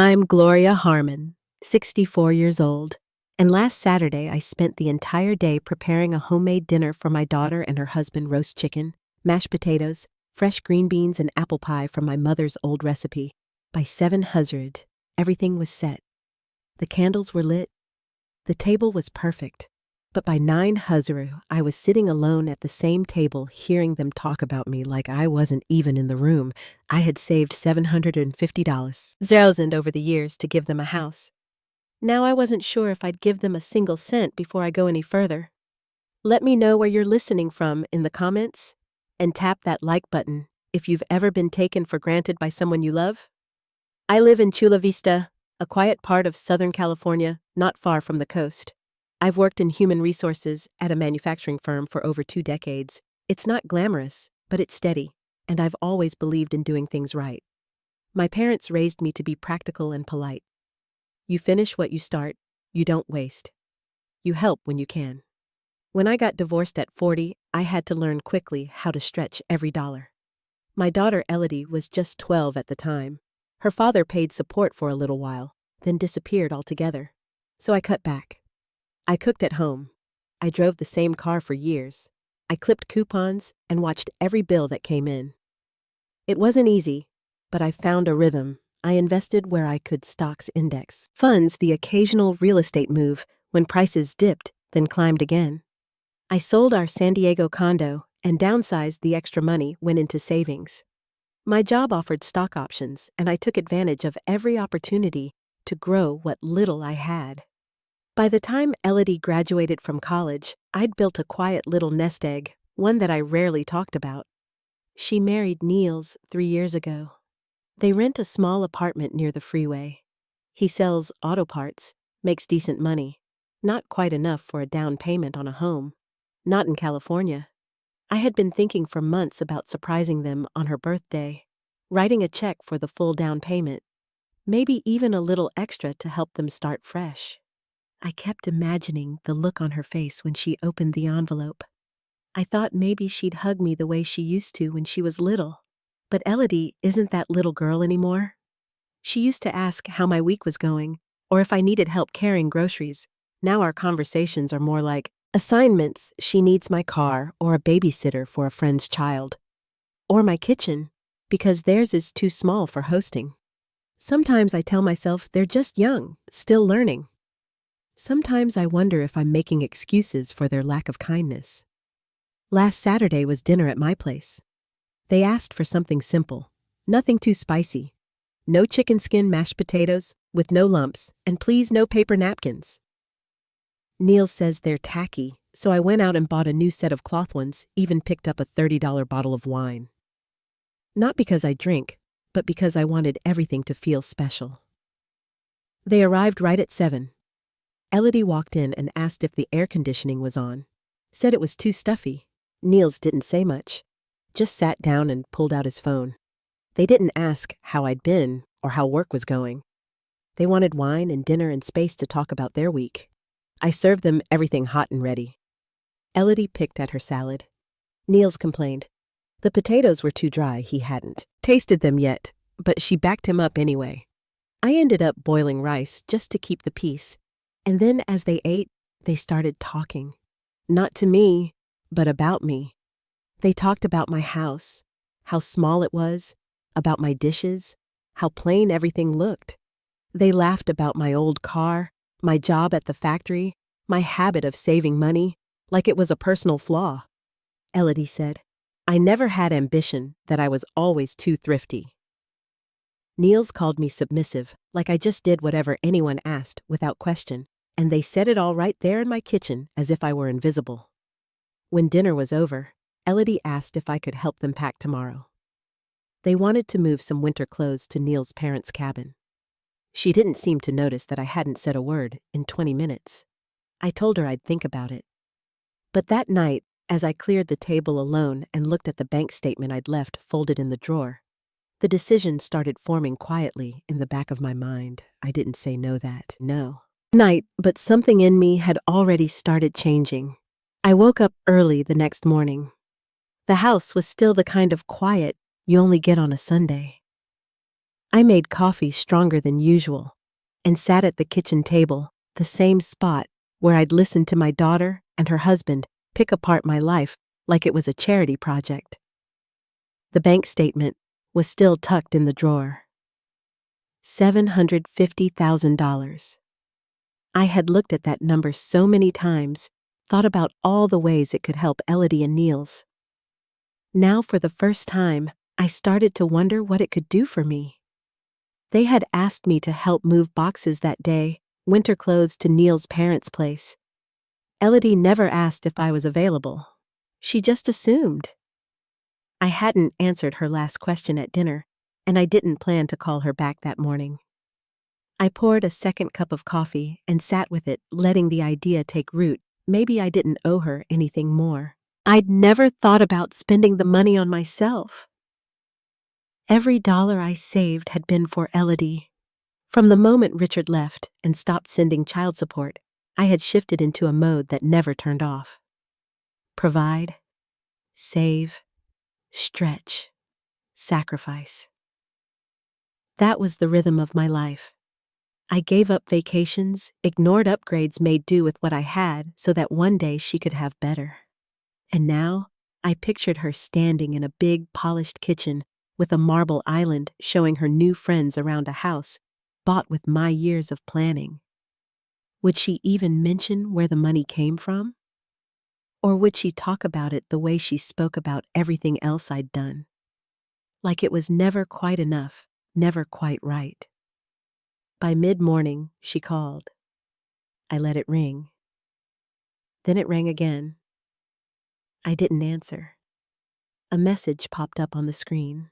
I'm Gloria Harmon, 64 years old, and last Saturday I spent the entire day preparing a homemade dinner for my daughter and her husband: roast chicken, mashed potatoes, fresh green beans, and apple pie from my mother's old recipe. By 7:00, everything was set. The candles were lit. The table was perfect. But by 9:00, I was sitting alone at the same table, hearing them talk about me like I wasn't even in the room. I had saved $750,000 over the years to give them a house. Now I wasn't sure if I'd give them a single cent before I go any further. Let me know where you're listening from in the comments, and tap that like button if you've ever been taken for granted by someone you love. I live in Chula Vista, a quiet part of Southern California, not far from the coast. I've worked in human resources at a manufacturing firm for over 2 decades. It's not glamorous, but it's steady, and I've always believed in doing things right. My parents raised me to be practical and polite. You finish what you start, you don't waste. You help when you can. When I got divorced at 40, I had to learn quickly how to stretch every dollar. My daughter Elodie was just 12 at the time. Her father paid support for a little while, then disappeared altogether. So I cut back. I cooked at home. I drove the same car for years. I clipped coupons and watched every bill that came in. It wasn't easy, but I found a rhythm. I invested where I could: stocks, index funds, the occasional real estate move when prices dipped, then climbed again. I sold our San Diego condo and downsized. The extra money went into savings. My job offered stock options, and I took advantage of every opportunity to grow what little I had. By the time Elodie graduated from college, I'd built a quiet little nest egg, one that I rarely talked about. She married Niels 3 years ago. They rent a small apartment near the freeway. He sells auto parts, makes decent money, not quite enough for a down payment on a home. Not in California. I had been thinking for months about surprising them on her birthday, writing a check for the full down payment, maybe even a little extra to help them start fresh. I kept imagining the look on her face when she opened the envelope. I thought maybe she'd hug me the way she used to when she was little. But Elodie isn't that little girl anymore. She used to ask how my week was going, or if I needed help carrying groceries. Now our conversations are more like assignments: she needs my car, or a babysitter for a friend's child. Or my kitchen, because theirs is too small for hosting. Sometimes I tell myself they're just young, still learning. Sometimes I wonder if I'm making excuses for their lack of kindness. Last Saturday was dinner at my place. They asked for something simple, nothing too spicy. No chicken skin mashed potatoes, with no lumps, and please no paper napkins. Niels says they're tacky, so I went out and bought a new set of cloth ones, even picked up a $30 bottle of wine. Not because I drink, but because I wanted everything to feel special. They arrived right at 7. Elodie walked in and asked if the air conditioning was on. Said it was too stuffy. Niels didn't say much, just sat down and pulled out his phone. They didn't ask how I'd been or how work was going. They wanted wine and dinner and space to talk about their week. I served them everything hot and ready. Elodie picked at her salad. Niels complained. The potatoes were too dry. He hadn't tasted them yet, but she backed him up anyway. I ended up boiling rice just to keep the peace. And then as they ate, they started talking. Not to me, but about me. They talked about my house, how small it was, about my dishes, how plain everything looked. They laughed about my old car, my job at the factory, my habit of saving money, like it was a personal flaw. Elodie said, I never had ambition, that I was always too thrifty. Niels called me submissive, like I just did whatever anyone asked without question. And they said it all right there in my kitchen as if I were invisible. When dinner was over, Elodie asked if I could help them pack tomorrow. They wanted to move some winter clothes to Niels' parents' cabin. She didn't seem to notice that I hadn't said a word in 20 minutes. I told her I'd think about it. But that night, as I cleared the table alone and looked at the bank statement I'd left folded in the drawer, the decision started forming quietly in the back of my mind. I didn't say no. Night, but something in me had already started changing. I woke up early the next morning. The house was still the kind of quiet you only get on a Sunday. I made coffee stronger than usual and sat at the kitchen table, the same spot where I'd listened to my daughter and her husband pick apart my life like it was a charity project. The bank statement was still tucked in the drawer. $750,000. I had looked at that number so many times, thought about all the ways it could help Elodie and Niels. Now, for the first time, I started to wonder what it could do for me. They had asked me to help move boxes that day, winter clothes to Niels' parents' place. Elodie never asked if I was available. She just assumed. I hadn't answered her last question at dinner, and I didn't plan to call her back that morning. I poured a second cup of coffee and sat with it, letting the idea take root. Maybe I didn't owe her anything more. I'd never thought about spending the money on myself. Every dollar I saved had been for Elodie. From the moment Richard left and stopped sending child support, I had shifted into a mode that never turned off. Provide, save, stretch, sacrifice. That was the rhythm of my life. I gave up vacations, ignored upgrades, made do with what I had so that one day she could have better. And now, I pictured her standing in a big, polished kitchen with a marble island showing her new friends around a house bought with my years of planning. Would she even mention where the money came from? Or would she talk about it the way she spoke about everything else I'd done? Like it was never quite enough, never quite right. By mid-morning, she called. I let it ring. Then it rang again. I didn't answer. A message popped up on the screen.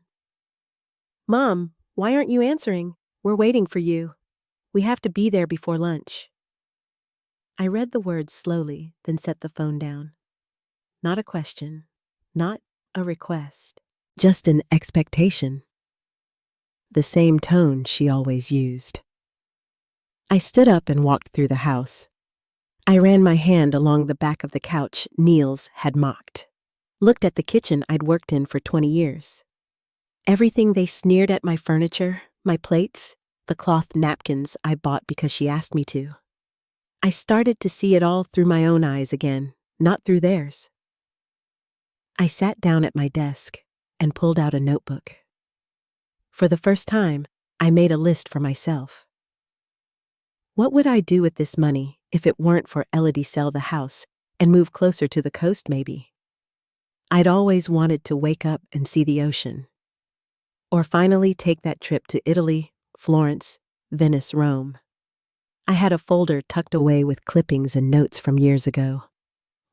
Mom, why aren't you answering? We're waiting for you. We have to be there before lunch. I read the words slowly, then set the phone down. Not a question, not a request, just an expectation. The same tone she always used. I stood up and walked through the house. I ran my hand along the back of the couch Niels had mocked. Looked at the kitchen I'd worked in for 20 years. Everything they sneered at my furniture, my plates, the cloth napkins I bought because she asked me to. I started to see it all through my own eyes again, not through theirs. I sat down at my desk and pulled out a notebook. For the first time, I made a list for myself. What would I do with this money if it weren't for Elodie sell the house and move closer to the coast maybe? I'd always wanted to wake up and see the ocean. Or finally take that trip to Italy, Florence, Venice, Rome. I had a folder tucked away with clippings and notes from years ago.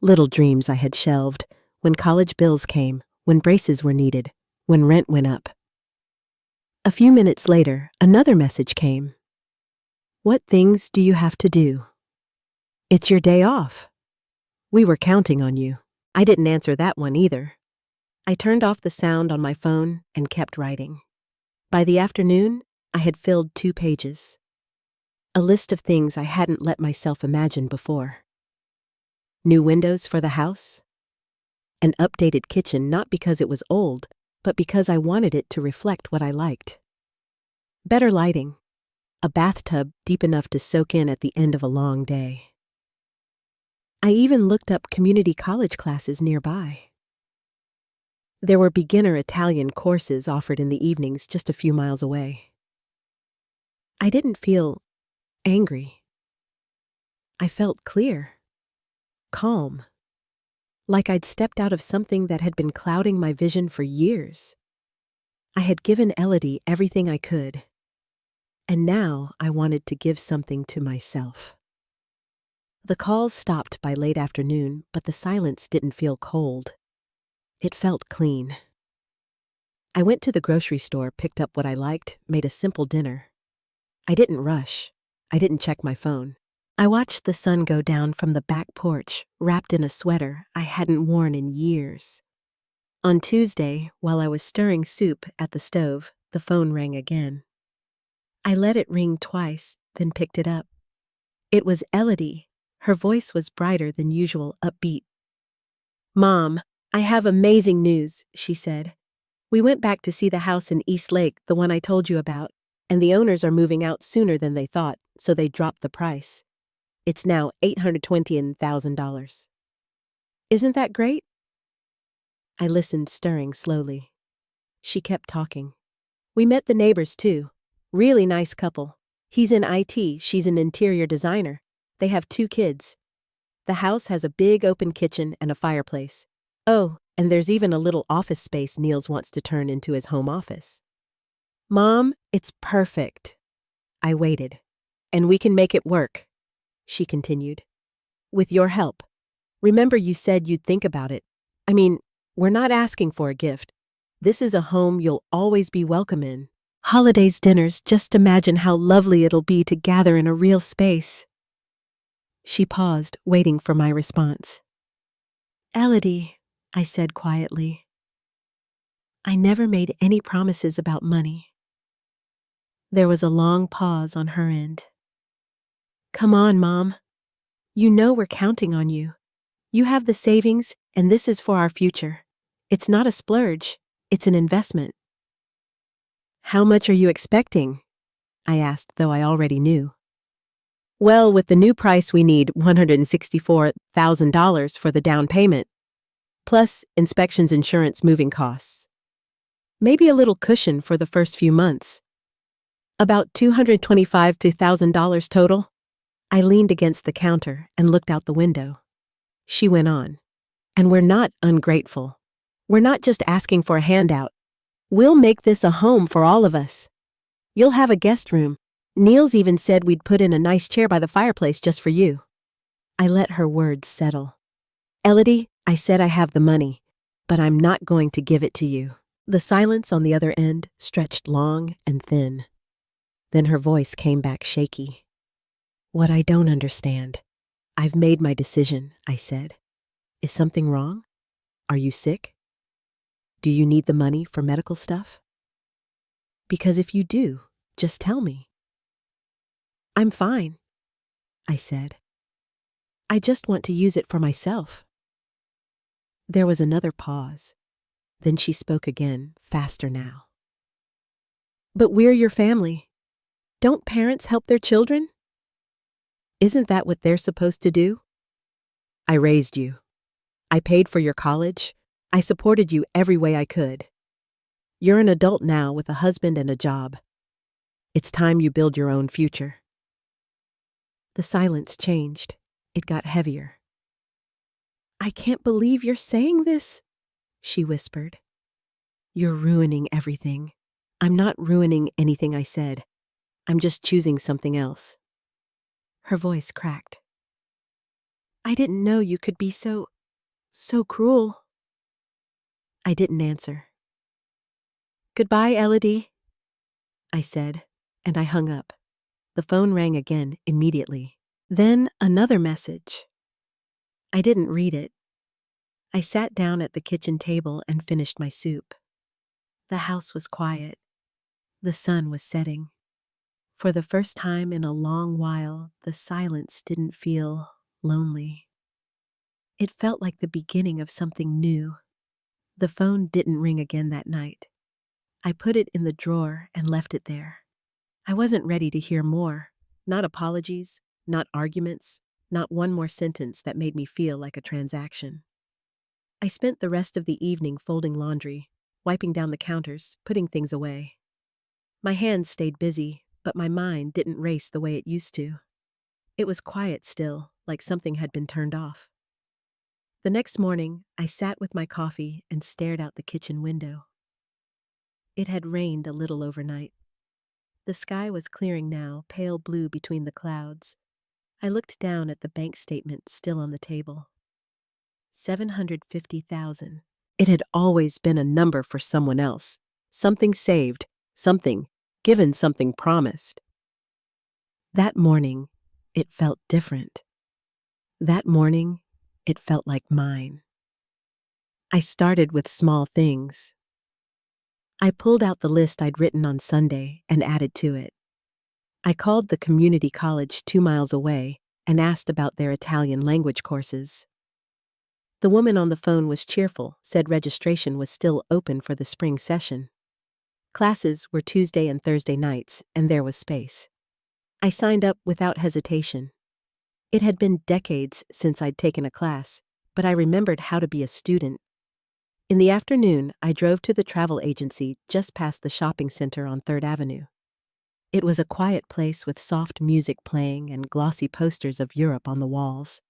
Little dreams I had shelved when college bills came, when braces were needed, when rent went up. A few minutes later, another message came. What things do you have to do? It's your day off. We were counting on you. I didn't answer that one either. I turned off the sound on my phone and kept writing. By the afternoon, I had filled 2 pages. A list of things I hadn't let myself imagine before. New windows for the house. An updated kitchen not because it was old, but because I wanted it to reflect what I liked. Better lighting. A bathtub deep enough to soak in at the end of a long day. I even looked up community college classes nearby. There were beginner Italian courses offered in the evenings just a few miles away. I didn't feel angry. I felt clear, calm, like I'd stepped out of something that had been clouding my vision for years. I had given Elodie everything I could, and now I wanted to give something to myself. The calls stopped by late afternoon, but the silence didn't feel cold. It felt clean. I went to the grocery store, picked up what I liked, made a simple dinner. I didn't rush. I didn't check my phone. I watched the sun go down from the back porch, wrapped in a sweater I hadn't worn in years. On Tuesday, while I was stirring soup at the stove, the phone rang again. I let it ring twice, then picked it up. It was Elodie. Her voice was brighter than usual, upbeat. "Mom, I have amazing news," she said. "We went back to see the house in East Lake, the one I told you about. And the owners are moving out sooner than they thought, so they dropped the price. It's now $820,000. Isn't that great? I listened, stirring slowly. She kept talking. We met the neighbors too. Really nice couple. He's in IT, she's an interior designer. They have 2 kids. The house has a big open kitchen and a fireplace. Oh, and there's even a little office space Niels wants to turn into his home office. Mom, it's perfect. I waited. And we can make it work, she continued. With your help. Remember you said you'd think about it. I mean, we're not asking for a gift. This is a home you'll always be welcome in. Holidays, dinners, just imagine how lovely it'll be to gather in a real space. She paused, waiting for my response. Elodie, I said quietly. I never made any promises about money. There was a long pause on her end. Come on, Mom. You know we're counting on you. You have the savings, and this is for our future. It's not a splurge, it's an investment. How much are you expecting? I asked, though I already knew. Well, with the new price, we need $164,000 for the down payment, plus inspections, insurance, moving costs. Maybe a little cushion for the first few months. About $225,000 to $1,000 total. I leaned against the counter and looked out the window. She went on. And we're not ungrateful. We're not just asking for a handout. We'll make this a home for all of us. You'll have a guest room. Niels even said we'd put in a nice chair by the fireplace just for you. I let her words settle. Elodie, I said I have the money, but I'm not going to give it to you. The silence on the other end stretched long and thin. Then her voice came back shaky. What I don't understand. I've made my decision, I said. Is something wrong? Are you sick? Do you need the money for medical stuff? Because if you do, just tell me. I'm fine, I said. I just want to use it for myself. There was another pause. Then she spoke again, faster now. But we're your family. Don't parents help their children? Isn't that what they're supposed to do? I raised you. I paid for your college. I supported you every way I could. You're an adult now with a husband and a job. It's time you build your own future. The silence changed. It got heavier. I can't believe you're saying this, she whispered. You're ruining everything. I'm not ruining anything I said. I'm just choosing something else. Her voice cracked. I didn't know you could be so cruel. I didn't answer. Goodbye, Elodie, I said, and I hung up. The phone rang again immediately. Then another message. I didn't read it. I sat down at the kitchen table and finished my soup. The house was quiet. The sun was setting. For the first time in a long while, the silence didn't feel lonely. It felt like the beginning of something new. The phone didn't ring again that night. I put it in the drawer and left it there. I wasn't ready to hear more. Not apologies, not arguments, not one more sentence that made me feel like a transaction. I spent the rest of the evening folding laundry, wiping down the counters, putting things away. My hands stayed busy, but my mind didn't race the way it used to. It was quiet still, like something had been turned off. The next morning, I sat with my coffee and stared out the kitchen window. It had rained a little overnight. The sky was clearing now, pale blue between the clouds. I looked down at the bank statement still on the table. $750,000. It had always been a number for someone else. Something saved, something given, something promised. That morning, it felt different. That morning, it felt like mine. I started with small things. I pulled out the list I'd written on Sunday and added to it. I called the community college 2 miles away and asked about their Italian language courses. The woman on the phone was cheerful, said registration was still open for the spring session. Classes were Tuesday and Thursday nights, and there was space. I signed up without hesitation. It had been decades since I'd taken a class, but I remembered how to be a student. In the afternoon, I drove to the travel agency just past the shopping center on 3rd Avenue. It was a quiet place with soft music playing and glossy posters of Europe on the walls.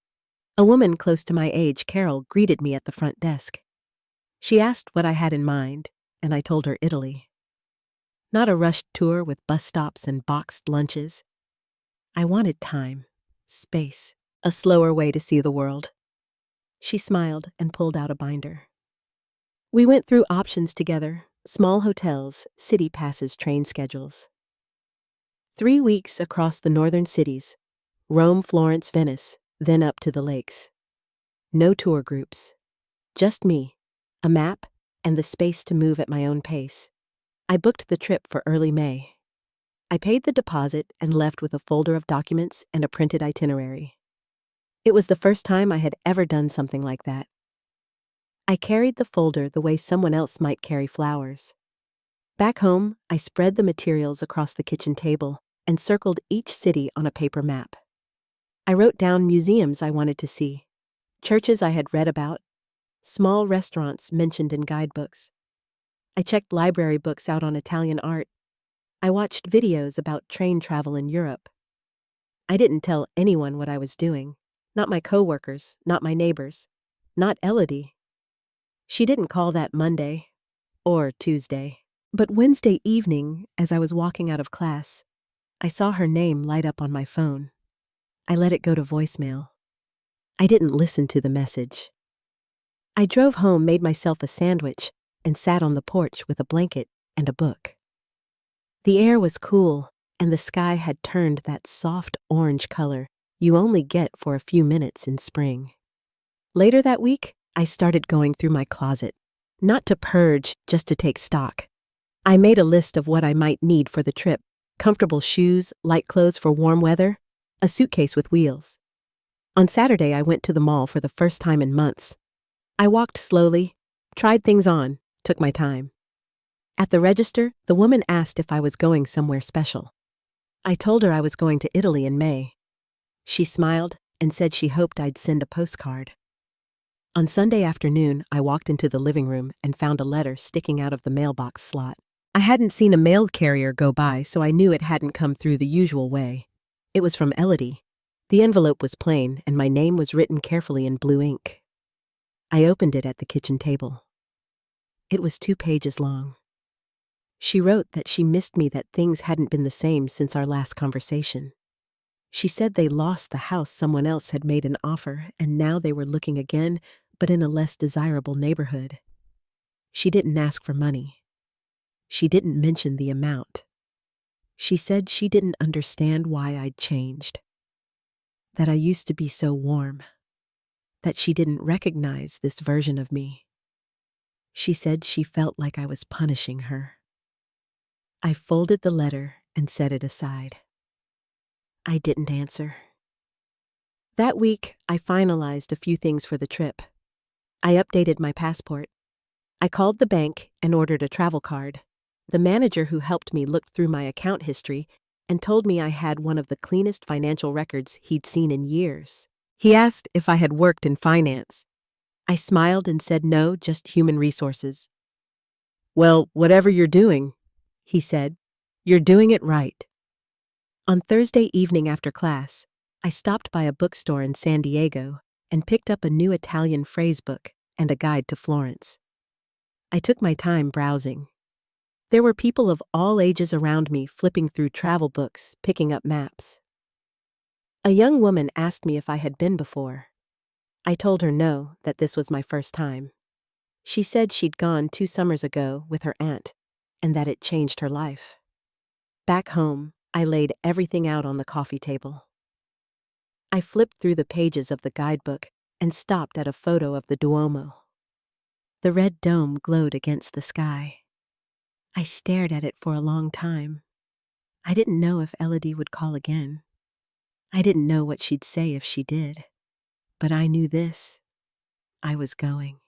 A woman close to my age, Carol, greeted me at the front desk. She asked what I had in mind, and I told her Italy. Not a rushed tour with bus stops and boxed lunches. I wanted time, space, a slower way to see the world. She smiled and pulled out a binder. We went through options together: small hotels, city passes, train schedules. 3 weeks across the northern cities: Rome, Florence, Venice, then up to the lakes. No tour groups. Just me, a map, and the space to move at my own pace. I booked the trip for early May. I paid the deposit and left with a folder of documents and a printed itinerary. It was the first time I had ever done something like that. I carried the folder the way someone else might carry flowers. Back home, I spread the materials across the kitchen table and circled each city on a paper map. I wrote down museums I wanted to see, churches I had read about, small restaurants mentioned in guidebooks. I checked library books out on Italian art. I watched videos about train travel in Europe. I didn't tell anyone what I was doing, not my coworkers, not my neighbors, not Elodie. She didn't call that Monday or Tuesday. But Wednesday evening, as I was walking out of class, I saw her name light up on my phone. I let it go to voicemail. I didn't listen to the message. I drove home, made myself a sandwich, and sat on the porch with a blanket and a book. The air was cool, and the sky had turned that soft orange color you only get for a few minutes in spring. Later that week, I started going through my closet, not to purge, just to take stock. I made a list of what I might need for the trip: comfortable shoes, light clothes for warm weather, a suitcase with wheels. On Saturday, I went to the mall for the first time in months. I walked slowly, tried things on, took my time. At the register, the woman asked if I was going somewhere special. I told her I was going to Italy in May. She smiled and said she hoped I'd send a postcard. On Sunday afternoon, I walked into the living room and found a letter sticking out of the mailbox slot. I hadn't seen a mail carrier go by, so I knew it hadn't come through the usual way. It was from Elodie. The envelope was plain, and my name was written carefully in blue ink. I opened it at the kitchen table. It was 2 pages long. She wrote that she missed me, that things hadn't been the same since our last conversation. She said they lost the house someone else had made an offer, and now they were looking again, but in a less desirable neighborhood. She didn't ask for money. She didn't mention the amount. She said she didn't understand why I'd changed. That I used to be so warm. That she didn't recognize this version of me. She said she felt like I was punishing her. I folded the letter and set it aside. I didn't answer. That week, I finalized a few things for the trip. I updated my passport. I called the bank and ordered a travel card. The manager who helped me looked through my account history and told me I had one of the cleanest financial records he'd seen in years. He asked if I had worked in finance. I smiled and said no, just human resources. "Well, whatever you're doing," he said, "you're doing it right." On Thursday evening after class, I stopped by a bookstore in San Diego and picked up a new Italian phrase book and a guide to Florence. I took my time browsing. There were people of all ages around me, flipping through travel books, picking up maps. A young woman asked me if I had been before. I told her no, that this was my first time. She said she'd gone 2 summers ago with her aunt, and that it changed her life. Back home, I laid everything out on the coffee table. I flipped through the pages of the guidebook and stopped at a photo of the Duomo. The red dome glowed against the sky. I stared at it for a long time. I didn't know if Elodie would call again. I didn't know what she'd say if she did. But I knew this: I was going.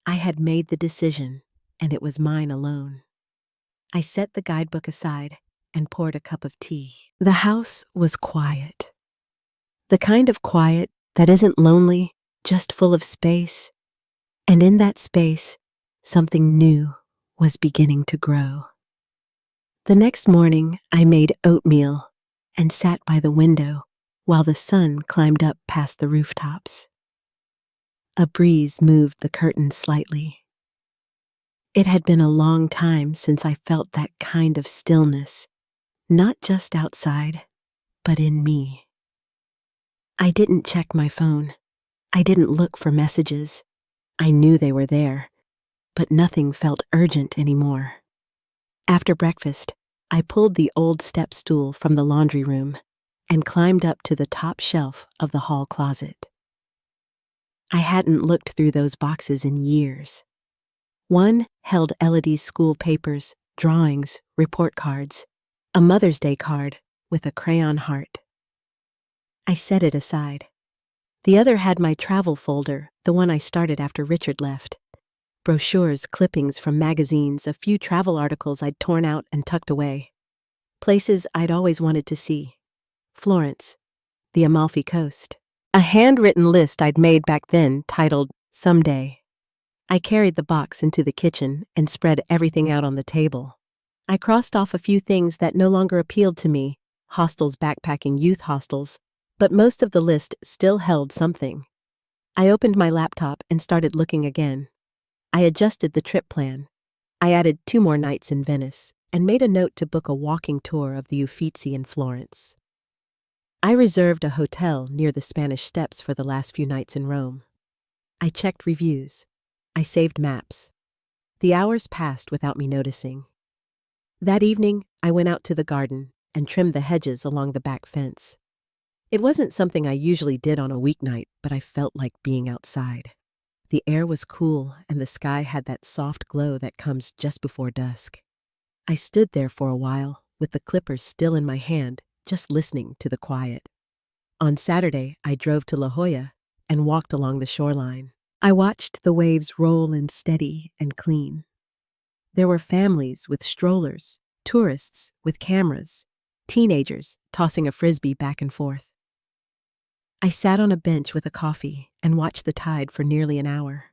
I had made the decision, and it was mine alone. I set the guidebook aside and poured a cup of tea. The house was quiet. The kind of quiet that isn't lonely, just full of space. And in that space, something new was beginning to grow. The next morning, I made oatmeal and sat by the window while the sun climbed up past the rooftops. A breeze moved the curtains slightly. It had been a long time since I felt that kind of stillness, not just outside, but in me. I didn't check my phone. I didn't look for messages. I knew they were there, but nothing felt urgent anymore. After breakfast, I pulled the old step stool from the laundry room and climbed up to the top shelf of the hall closet. I hadn't looked through those boxes in years. One held Elodie's school papers, drawings, report cards, a Mother's Day card with a crayon heart. I set it aside. The other had my travel folder, the one I started after Richard left. Brochures, clippings from magazines, a few travel articles I'd torn out and tucked away. Places I'd always wanted to see. Florence, the Amalfi Coast. A handwritten list I'd made back then titled Someday. I carried the box into the kitchen and spread everything out on the table. I crossed off a few things that no longer appealed to me, hostels, backpacking, youth hostels, but most of the list still held something. I opened my laptop and started looking again. I adjusted the trip plan. I added 2 more nights in Venice and made a note to book a walking tour of the Uffizi in Florence. I reserved a hotel near the Spanish Steps for the last few nights in Rome. I checked reviews. I saved maps. The hours passed without me noticing. That evening, I went out to the garden and trimmed the hedges along the back fence. It wasn't something I usually did on a weeknight, but I felt like being outside. The air was cool and the sky had that soft glow that comes just before dusk. I stood there for a while, with the clippers still in my hand, just listening to the quiet. On Saturday, I drove to La Jolla and walked along the shoreline. I watched the waves roll in steady and clean. There were families with strollers, tourists with cameras, teenagers tossing a frisbee back and forth. I sat on a bench with a coffee and watched the tide for nearly an hour.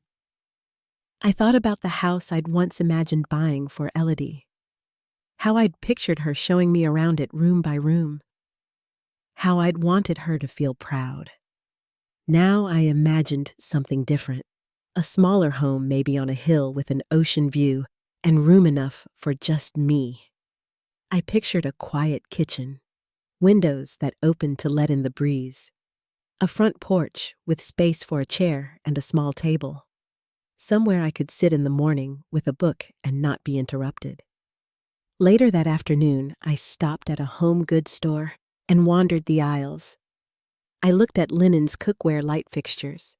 I thought about the house I'd once imagined buying for Elodie. How I'd pictured her showing me around it room by room. How I'd wanted her to feel proud. Now I imagined something different. A smaller home maybe on a hill with an ocean view and room enough for just me. I pictured a quiet kitchen, windows that opened to let in the breeze, a front porch with space for a chair and a small table, somewhere I could sit in the morning with a book and not be interrupted. Later that afternoon, I stopped at a home goods store and wandered the aisles. I looked at Linen's cookware light fixtures.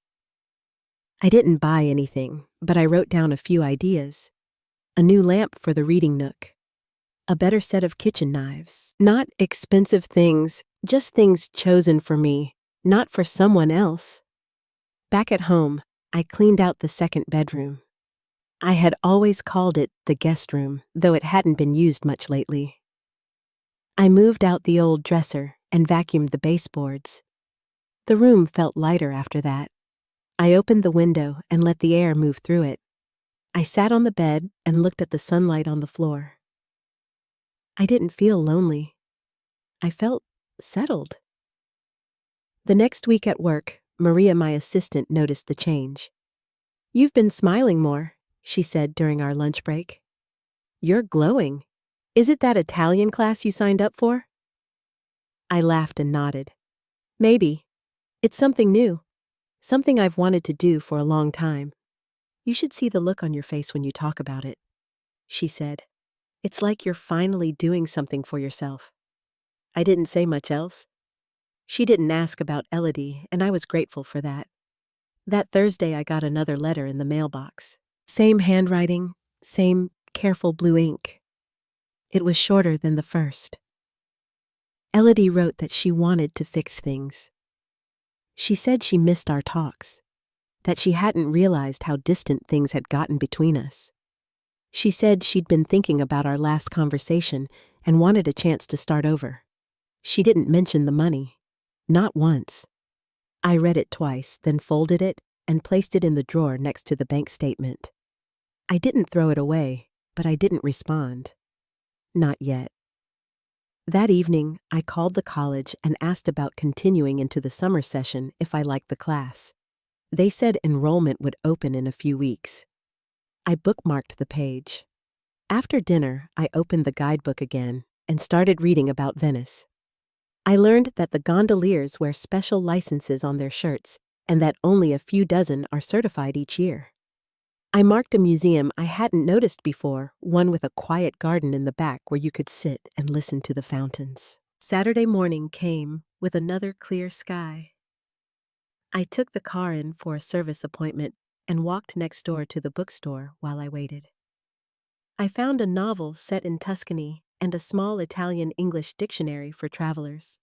I didn't buy anything, but I wrote down a few ideas. A new lamp for the reading nook. A better set of kitchen knives. Not expensive things, just things chosen for me, not for someone else. Back at home, I cleaned out the second bedroom. I had always called it the guest room, though it hadn't been used much lately. I moved out the old dresser and vacuumed the baseboards. The room felt lighter after that. I opened the window and let the air move through it. I sat on the bed and looked at the sunlight on the floor. I didn't feel lonely. I felt settled. The next week at work, Maria, my assistant, noticed the change. "You've been smiling more," she said during our lunch break. "You're glowing. Is it that Italian class you signed up for?" I laughed and nodded. "Maybe. It's something new. Something I've wanted to do for a long time. You should see the look on your face when you talk about it," she said. "It's like you're finally doing something for yourself." I didn't say much else. She didn't ask about Elodie, and I was grateful for that. That Thursday, I got another letter in the mailbox. Same handwriting, same careful blue ink. It was shorter than the first. Elodie wrote that she wanted to fix things. She said she missed our talks, that she hadn't realized how distant things had gotten between us. She said she'd been thinking about our last conversation and wanted a chance to start over. She didn't mention the money. Not once. I read it twice, then folded it and placed it in the drawer next to the bank statement. I didn't throw it away, but I didn't respond. Not yet. That evening, I called the college and asked about continuing into the summer session if I liked the class. They said enrollment would open in a few weeks. I bookmarked the page. After dinner, I opened the guidebook again and started reading about Venice. I learned that the gondoliers wear special licenses on their shirts and that only a few dozen are certified each year. I marked a museum I hadn't noticed before, one with a quiet garden in the back where you could sit and listen to the fountains. Saturday morning came with another clear sky. I took the car in for a service appointment and walked next door to the bookstore while I waited. I found a novel set in Tuscany and a small Italian-English dictionary for travelers.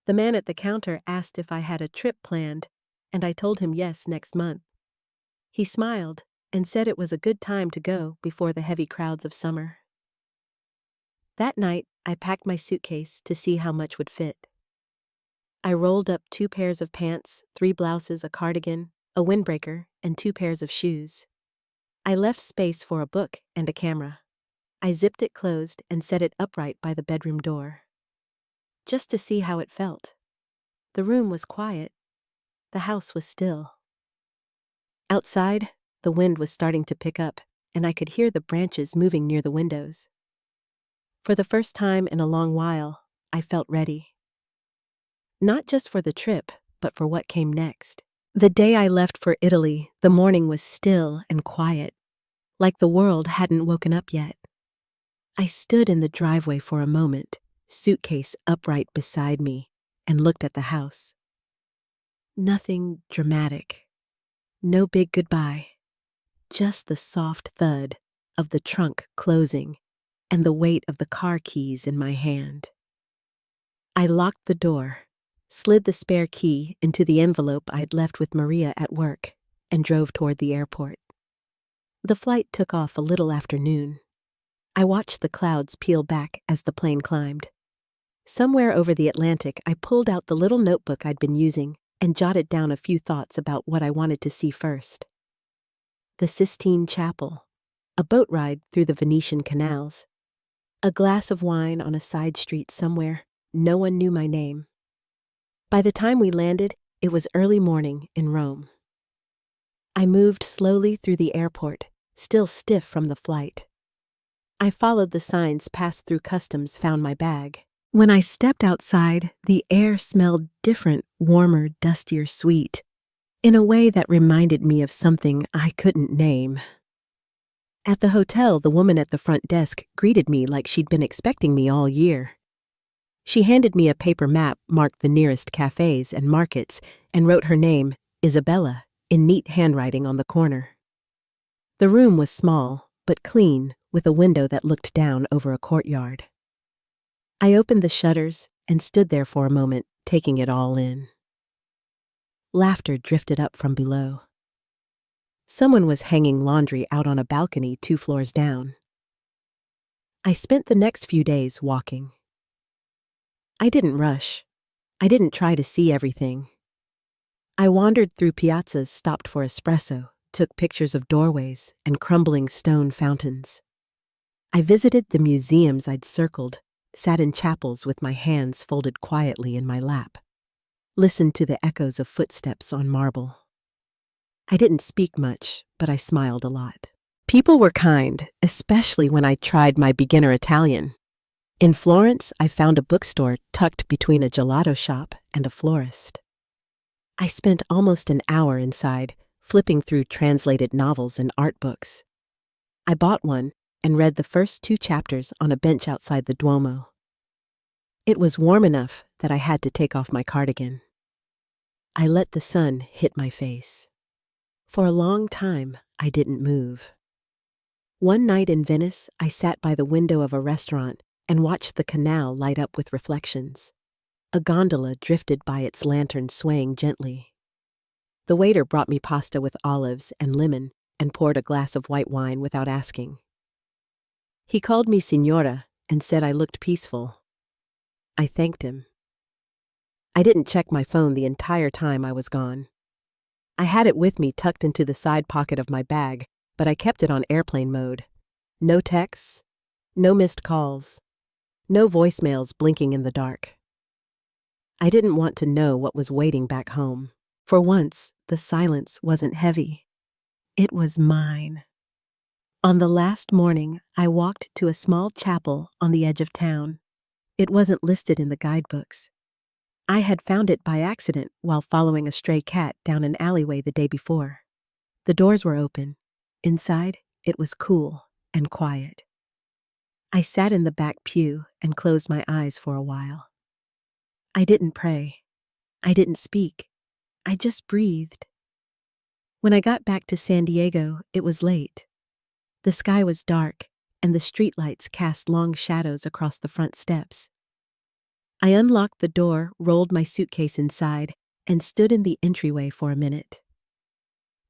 The man at the counter asked if I had a trip planned, and I told him yes next month. He smiled and said it was a good time to go before the heavy crowds of summer. That night, I packed my suitcase to see how much would fit. I rolled up 2 pairs of pants, 3 blouses, a cardigan, a windbreaker, and 2 pairs of shoes. I left space for a book and a camera. I zipped it closed and set it upright by the bedroom door. Just to see how it felt. The room was quiet. The house was still. Outside, the wind was starting to pick up, and I could hear the branches moving near the windows. For the first time in a long while, I felt ready. Not just for the trip, but for what came next. The day I left for Italy, the morning was still and quiet, like the world hadn't woken up yet. I stood in the driveway for a moment, suitcase upright beside me, and looked at the house. Nothing dramatic. No big goodbye. Just the soft thud of the trunk closing and the weight of the car keys in my hand. I locked the door, slid the spare key into the envelope I'd left with Maria at work, and drove toward the airport. The flight took off a little after noon. I watched the clouds peel back as the plane climbed. Somewhere over the Atlantic, I pulled out the little notebook I'd been using and jotted down a few thoughts about what I wanted to see first. The Sistine Chapel, a boat ride through the Venetian canals, a glass of wine on a side street somewhere. No one knew my name. By the time we landed, it was early morning in Rome. I moved slowly through the airport, still stiff from the flight. I followed the signs, passed through customs, found my bag. When I stepped outside, the air smelled different, warmer, dustier, sweet, in a way that reminded me of something I couldn't name. At the hotel, the woman at the front desk greeted me like she'd been expecting me all year. She handed me a paper map, marked the nearest cafes and markets, and wrote her name, Isabella, in neat handwriting on the corner. The room was small, but clean, with a window that looked down over a courtyard. I opened the shutters and stood there for a moment, taking it all in. Laughter drifted up from below. Someone was hanging laundry out on a balcony 2 floors down. I spent the next few days walking. I didn't rush. I didn't try to see everything. I wandered through piazzas, stopped for espresso, took pictures of doorways and crumbling stone fountains. I visited the museums I'd circled, sat in chapels with my hands folded quietly in my lap, listened to the echoes of footsteps on marble. I didn't speak much, but I smiled a lot. People were kind, especially when I tried my beginner Italian. In Florence, I found a bookstore tucked between a gelato shop and a florist. I spent almost an hour inside, flipping through translated novels and art books. I bought one and read the first 2 chapters on a bench outside the Duomo. It was warm enough that I had to take off my cardigan. I let the sun hit my face. For a long time, I didn't move. One night in Venice, I sat by the window of a restaurant and watched the canal light up with reflections. A gondola drifted by, its lantern swaying gently. The waiter brought me pasta with olives and lemon and poured a glass of white wine without asking. He called me Signora and said I looked peaceful. I thanked him. I didn't check my phone the entire time I was gone. I had it with me tucked into the side pocket of my bag, but I kept it on airplane mode. No texts, no missed calls, no voicemails blinking in the dark. I didn't want to know what was waiting back home. For once, the silence wasn't heavy. It was mine. On the last morning, I walked to a small chapel on the edge of town. It wasn't listed in the guidebooks. I had found it by accident while following a stray cat down an alleyway the day before. The doors were open. Inside, it was cool and quiet. I sat in the back pew and closed my eyes for a while. I didn't pray. I didn't speak. I just breathed. When I got back to San Diego, it was late. The sky was dark, and the streetlights cast long shadows across the front steps. I unlocked the door, rolled my suitcase inside, and stood in the entryway for a minute.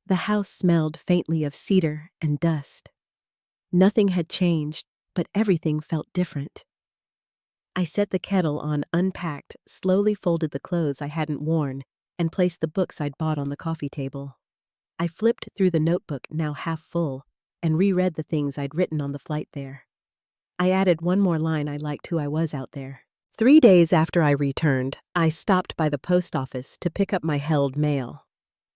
The house smelled faintly of cedar and dust. Nothing had changed, but everything felt different. I set the kettle on unpacked, slowly folded the clothes I hadn't worn, and placed the books I'd bought on the coffee table. I flipped through the notebook, now half full, and reread the things I'd written on the flight there. I added one more line I liked who I was out there. 3 days after I returned, I stopped by the post office to pick up my held mail.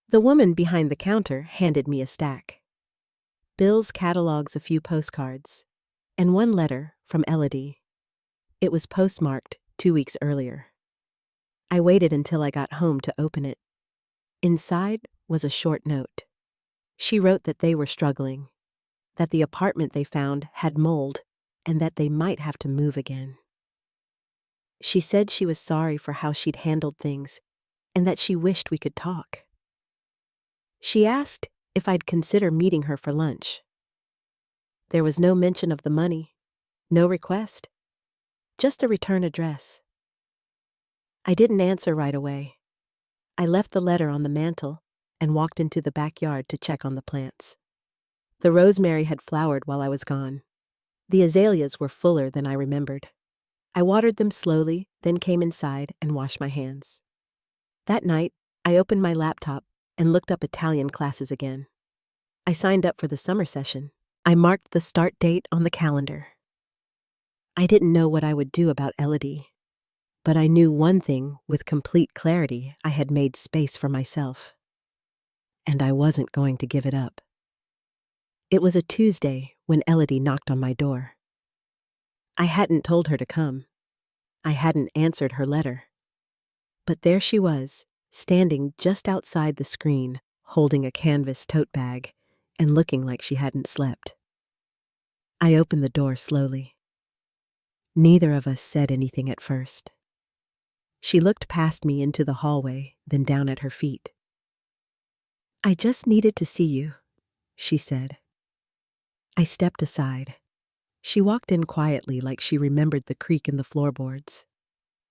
The woman behind the counter handed me a stack. Bills, catalogs, a few postcards, and one letter from Elodie. It was postmarked 2 weeks earlier. I waited until I got home to open it. Inside was a short note. She wrote that they were struggling, that the apartment they found had mold, and that they might have to move again. She said she was sorry for how she'd handled things, and that she wished we could talk. She asked if I'd consider meeting her for lunch. There was no mention of the money, no request, just a return address. I didn't answer right away. I left the letter on the mantel and walked into the backyard to check on the plants. The rosemary had flowered while I was gone. The azaleas were fuller than I remembered. I watered them slowly, then came inside and washed my hands. That night, I opened my laptop and looked up Italian classes again. I signed up for the summer session. I marked the start date on the calendar. I didn't know what I would do about Elodie, but I knew one thing with complete clarity: I had made space for myself. And I wasn't going to give it up. It was a Tuesday when Elodie knocked on my door. I hadn't told her to come. I hadn't answered her letter. But there she was, standing just outside the screen, holding a canvas tote bag and looking like she hadn't slept. I opened the door slowly. Neither of us said anything at first. She looked past me into the hallway, then down at her feet. "I just needed to see you," she said. I stepped aside. She walked in quietly, like she remembered the creak in the floorboards.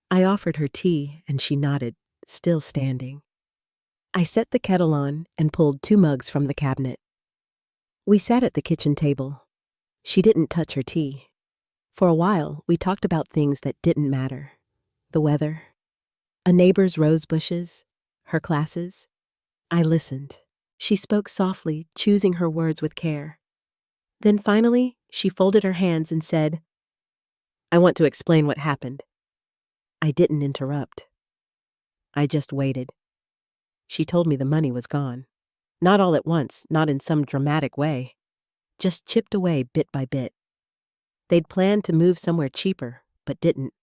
I offered her tea, and she nodded, still standing. I set the kettle on and pulled 2 mugs from the cabinet. We sat at the kitchen table. She didn't touch her tea. For a while, we talked about things that didn't matter. The weather, a neighbor's rose bushes, her classes. I listened. She spoke softly, choosing her words with care. Then finally, she folded her hands and said, "I want to explain what happened." I didn't interrupt. I just waited. She told me the money was gone. Not all at once, not in some dramatic way. Just chipped away bit by bit. They'd planned to move somewhere cheaper, but didn't.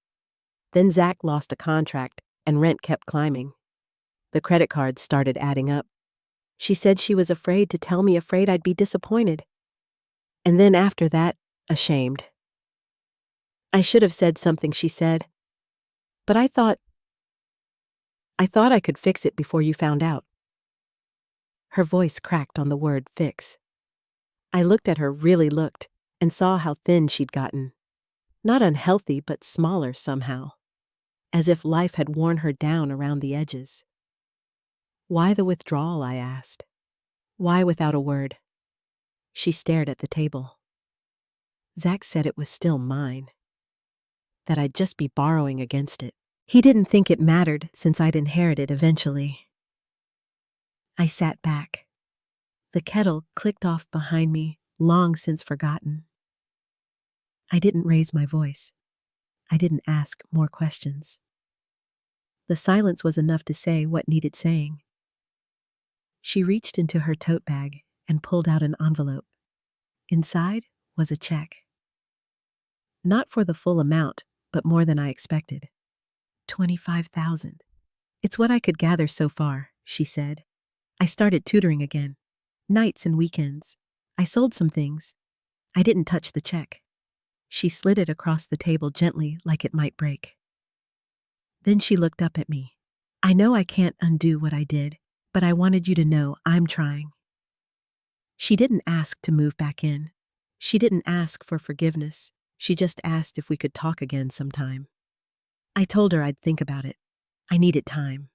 Then Zach lost a contract, and rent kept climbing. The credit cards started adding up. She said she was afraid to tell me, afraid I'd be disappointed. And then after that, ashamed. I should have said something, she said. But I thought I could fix it before you found out. Her voice cracked on the word fix. I looked at her, really looked, and saw how thin she'd gotten. Not unhealthy, but smaller somehow. As if life had worn her down around the edges. Why the withdrawal, I asked. Why without a word? She stared at the table. Zach said it was still mine, that I'd just be borrowing against it. He didn't think it mattered since I'd inherited eventually. I sat back. The kettle clicked off behind me, long since forgotten. I didn't raise my voice. I didn't ask more questions. The silence was enough to say what needed saying. She reached into her tote bag and pulled out an envelope. Inside was a check. Not for the full amount, but more than I expected. $25,000. It's what I could gather so far, she said. I started tutoring again. Nights and weekends. I sold some things. I didn't touch the check. She slid it across the table gently like it might break. Then she looked up at me. I know I can't undo what I did, but I wanted you to know I'm trying. She didn't ask to move back in. She didn't ask for forgiveness. She just asked if we could talk again sometime. I told her I'd think about it. I needed time.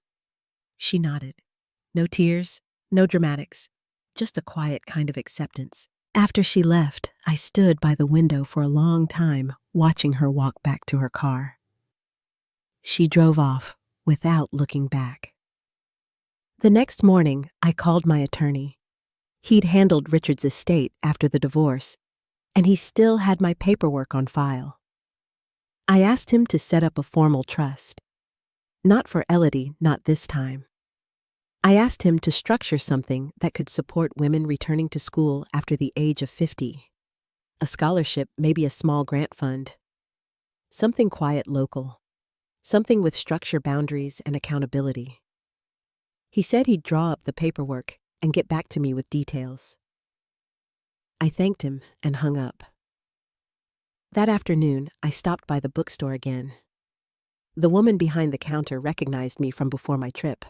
She nodded. No tears, no dramatics, just a quiet kind of acceptance. After she left, I stood by the window for a long time, watching her walk back to her car. She drove off without looking back. The next morning, I called my attorney. He'd handled Richard's estate after the divorce, and he still had my paperwork on file. I asked him to set up a formal trust. Not for Elodie, not this time. I asked him to structure something that could support women returning to school after the age of 50. A scholarship, maybe a small grant fund. Something quiet local. Something with structure, boundaries, and accountability. He said he'd draw up the paperwork and get back to me with details. I thanked him and hung up. That afternoon, I stopped by the bookstore again. The woman behind the counter recognized me from before my trip.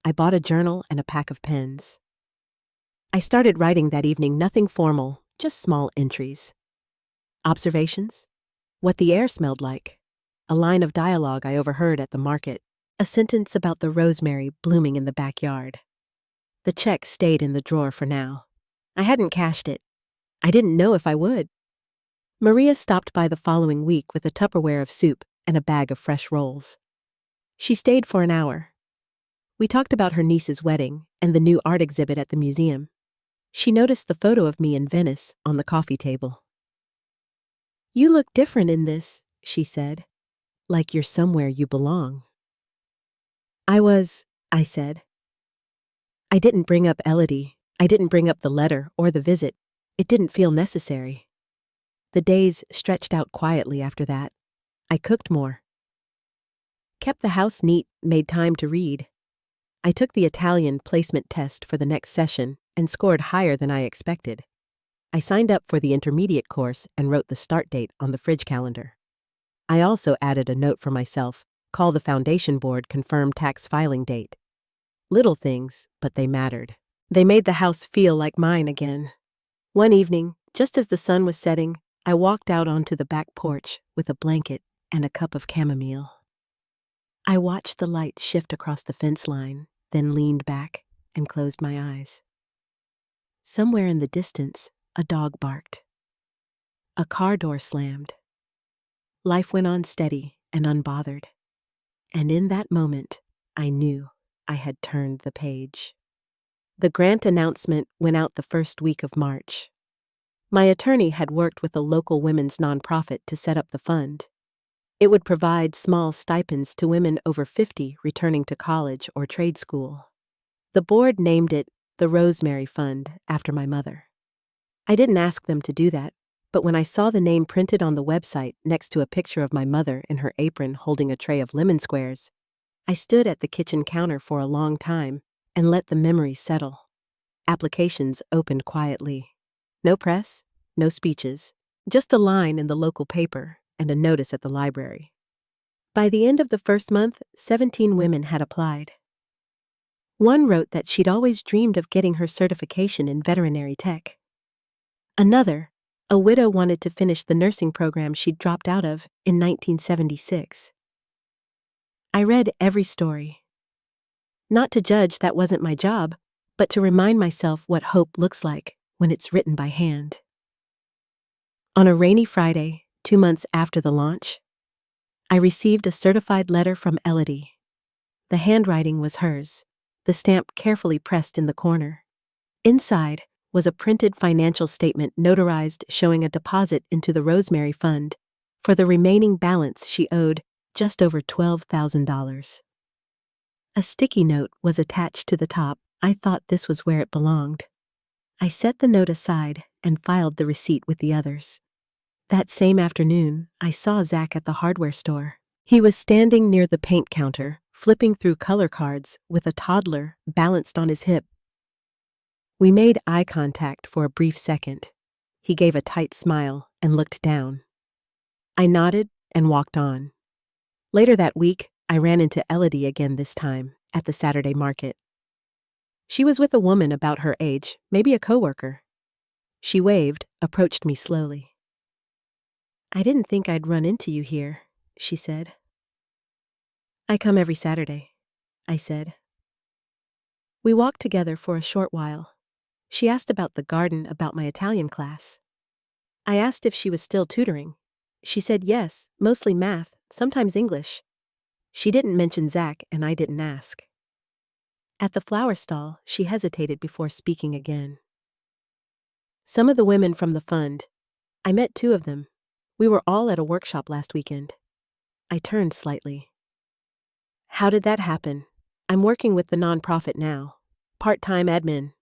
I bought a journal and a pack of pens. I started writing that evening, nothing formal, just small entries. Observations? What the air smelled like. A line of dialogue I overheard at the market. A sentence about the rosemary blooming in the backyard. The check stayed in the drawer for now. I hadn't cashed it. I didn't know if I would. Maria stopped by the following week with a Tupperware of soup and a bag of fresh rolls. She stayed for an hour. We talked about her niece's wedding and the new art exhibit at the museum. She noticed the photo of me in Venice on the coffee table. "You look different in this," she said. "Like you're somewhere you belong." I said. I didn't bring up Elodie. I didn't bring up the letter or the visit. It didn't feel necessary. The days stretched out quietly after that. I cooked more. Kept the house neat, made time to read. I took the Italian placement test for the next session and scored higher than I expected. I signed up for the intermediate course and wrote the start date on the fridge calendar. I also added a note for myself, call the foundation board, confirm tax filing date. Little things, but they mattered. They made the house feel like mine again. One evening, just as the sun was setting, I walked out onto the back porch with a blanket and a cup of chamomile. I watched the light shift across the fence line, then leaned back and closed my eyes. Somewhere in the distance, a dog barked. A car door slammed. Life went on steady and unbothered. And in that moment, I knew I had turned the page. The grant announcement went out the first week of March. My attorney had worked with a local women's nonprofit to set up the fund. It would provide small stipends to women over 50 returning to college or trade school. The board named it the Rosemary Fund after my mother. I didn't ask them to do that, but when I saw the name printed on the website next to a picture of my mother in her apron holding a tray of lemon squares, I stood at the kitchen counter for a long time and let the memory settle. Applications opened quietly. No press, no speeches, just a line in the local paper and a notice at the library. By the end of the first month, 17 women had applied. One wrote that she'd always dreamed of getting her certification in veterinary tech. Another, a widow, wanted to finish the nursing program she'd dropped out of in 1976. I read every story. Not to judge, that wasn't my job, but to remind myself what hope looks like when it's written by hand. On a rainy Friday, 2 months after the launch, I received a certified letter from Elodie. The handwriting was hers, the stamp carefully pressed in the corner. Inside was a printed financial statement notarized showing a deposit into the Rosemary Fund for the remaining balance she owed, just over $12,000. A sticky note was attached to the top. I thought this was where it belonged. I set the note aside and filed the receipt with the others. That same afternoon, I saw Zach at the hardware store. He was standing near the paint counter, flipping through color cards with a toddler balanced on his hip. We made eye contact for a brief second. He gave a tight smile and looked down. I nodded and walked on. Later that week, I ran into Elodie again, this time at the Saturday market. She was with a woman about her age, maybe a coworker. She waved, approached me slowly. "I didn't think I'd run into you here," she said. "I come every Saturday," I said. We walked together for a short while. She asked about the garden, about my Italian class. I asked if she was still tutoring. She said yes, mostly math, sometimes English. She didn't mention Zach, and I didn't ask. At the flower stall, she hesitated before speaking again. "Some of the women from the fund. I met 2 of them. We were all at a workshop last weekend." I turned slightly. "How did that happen?" "I'm working with the nonprofit now. Part-time admin.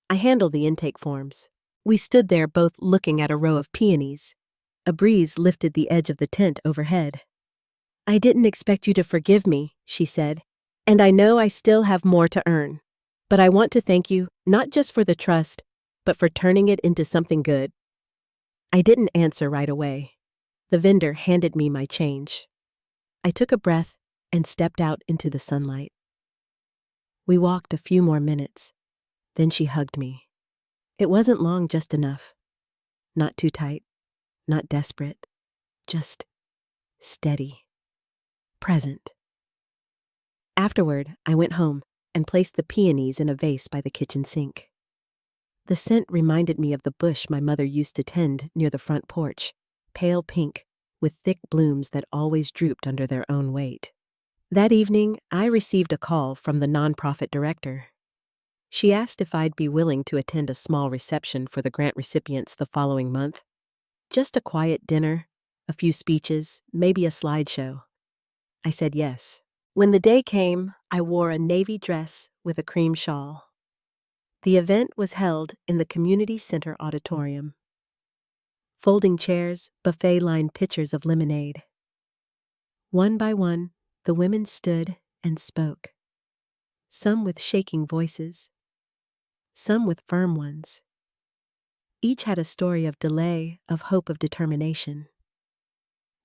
I handle the intake forms." We stood there both looking at a row of peonies. A breeze lifted the edge of the tent overhead. "I didn't expect you to forgive me," she said, "and I know I still have more to earn. But I want to thank you, not just for the trust, but for turning it into something good." I didn't answer right away. The vendor handed me my change. I took a breath and stepped out into the sunlight. We walked a few more minutes. Then she hugged me. It wasn't long, just enough. Not too tight, not desperate, just steady, present. Afterward, I went home and placed the peonies in a vase by the kitchen sink. The scent reminded me of the bush my mother used to tend near the front porch, pale pink, with thick blooms that always drooped under their own weight. That evening, I received a call from the nonprofit director. She asked if I'd be willing to attend a small reception for the grant recipients the following month. Just a quiet dinner, a few speeches, maybe a slideshow. I said yes. When the day came, I wore a navy dress with a cream shawl. The event was held in the community center auditorium. Folding chairs, buffet-lined pitchers of lemonade. One by one, the women stood and spoke. Some with shaking voices, some with firm ones. Each had a story of delay, of hope, of determination.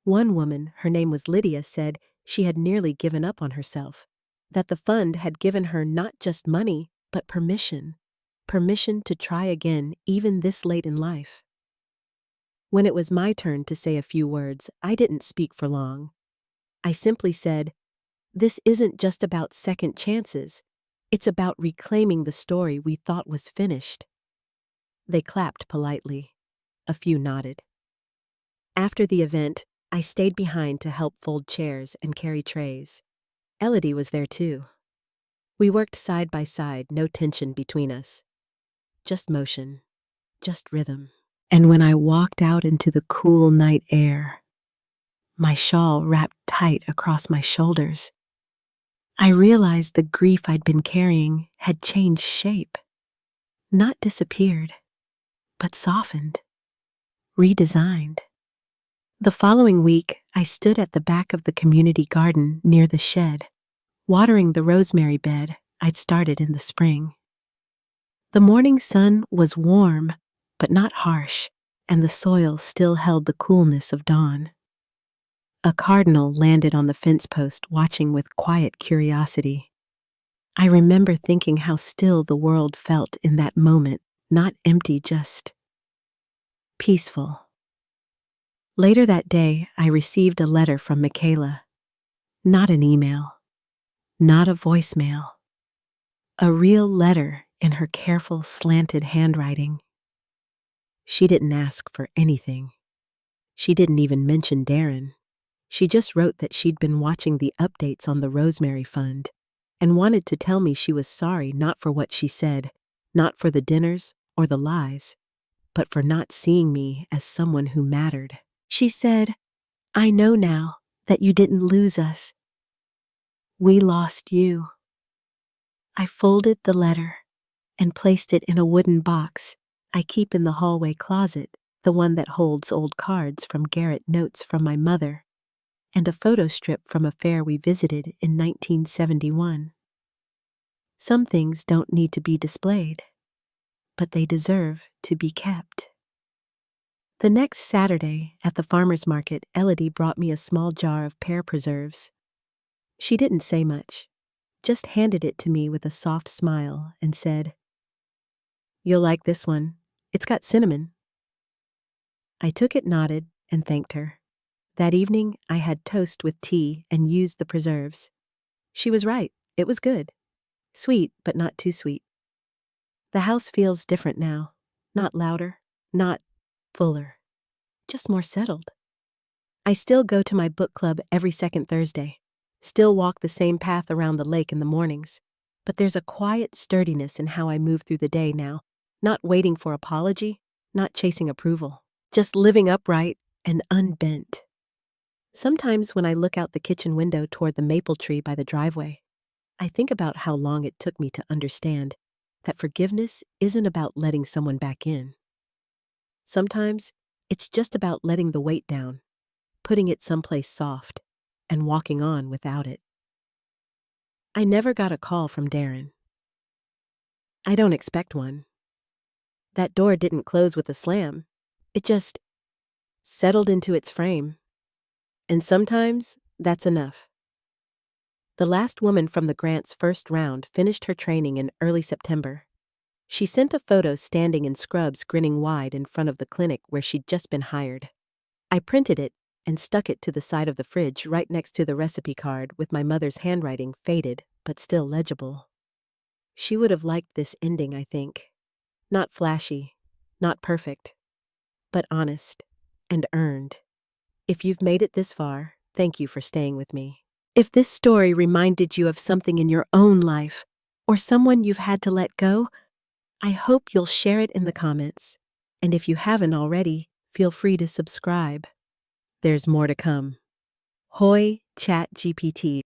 One woman, her name was Lydia, said she had nearly given up on herself, that the fund had given her not just money, but permission to try again, even this late in life. When it was my turn to say a few words, I didn't speak for long. I simply said, "This isn't just about second chances. It's about reclaiming the story we thought was finished." They clapped politely. A few nodded. After the event, I stayed behind to help fold chairs and carry trays. Elodie was there too. We worked side by side, no tension between us. Just motion, just rhythm. And when I walked out into the cool night air, my shawl wrapped tight across my shoulders, I realized the grief I'd been carrying had changed shape. Not disappeared, but softened, redesigned. The following week, I stood at the back of the community garden near the shed, watering the rosemary bed I'd started in the spring. The morning sun was warm, but not harsh, and the soil still held the coolness of dawn. A cardinal landed on the fence post, watching with quiet curiosity. I remember thinking how still the world felt in that moment, not empty, just peaceful. Later that day, I received a letter from Michaela. Not an email, not a voicemail. A real letter in her careful, slanted handwriting. She didn't ask for anything. She didn't even mention Darren. She just wrote that she'd been watching the updates on the Rosemary Fund and wanted to tell me she was sorry not for what she said, not for the dinners or the lies, but for not seeing me as someone who mattered. She said, "I know now that you didn't lose us. We lost you." I folded the letter and placed it in a wooden box I keep in the hallway closet, the one that holds old cards from Garrett notes from my mother and a photo strip from a fair we visited in 1971. Some things don't need to be displayed, but they deserve to be kept. The next Saturday at the farmer's market, Elodie brought me a small jar of pear preserves. She didn't say much, just handed it to me with a soft smile and said, "You'll like this one. It's got cinnamon." I took it, nodded, and thanked her. That evening, I had toast with tea and used the preserves. She was right. It was good. Sweet, but not too sweet. The house feels different now. Not louder, not fuller, just more settled. I still go to my book club every second Thursday, still walk the same path around the lake in the mornings, but there's a quiet sturdiness in how I move through the day now, not waiting for apology, not chasing approval, just living upright and unbent. Sometimes when I look out the kitchen window toward the maple tree by the driveway, I think about how long it took me to understand that forgiveness isn't about letting someone back in. Sometimes it's just about letting the weight down, putting it someplace soft, and walking on without it. I never got a call from Darren. I don't expect one. That door didn't close with a slam. It just settled into its frame. And sometimes that's enough. The last woman from the grant's first round finished her training in early September. She sent a photo standing in scrubs, grinning wide in front of the clinic where she'd just been hired. I printed it and stuck it to the side of the fridge right next to the recipe card with my mother's handwriting faded but still legible. She would have liked this ending, I think. Not flashy, not perfect, but honest and earned. If you've made it this far, thank you for staying with me. If this story reminded you of something in your own life or someone you've had to let go, I hope you'll share it in the comments. And if you haven't already, feel free to subscribe. There's more to come. Hoi ChatGPT.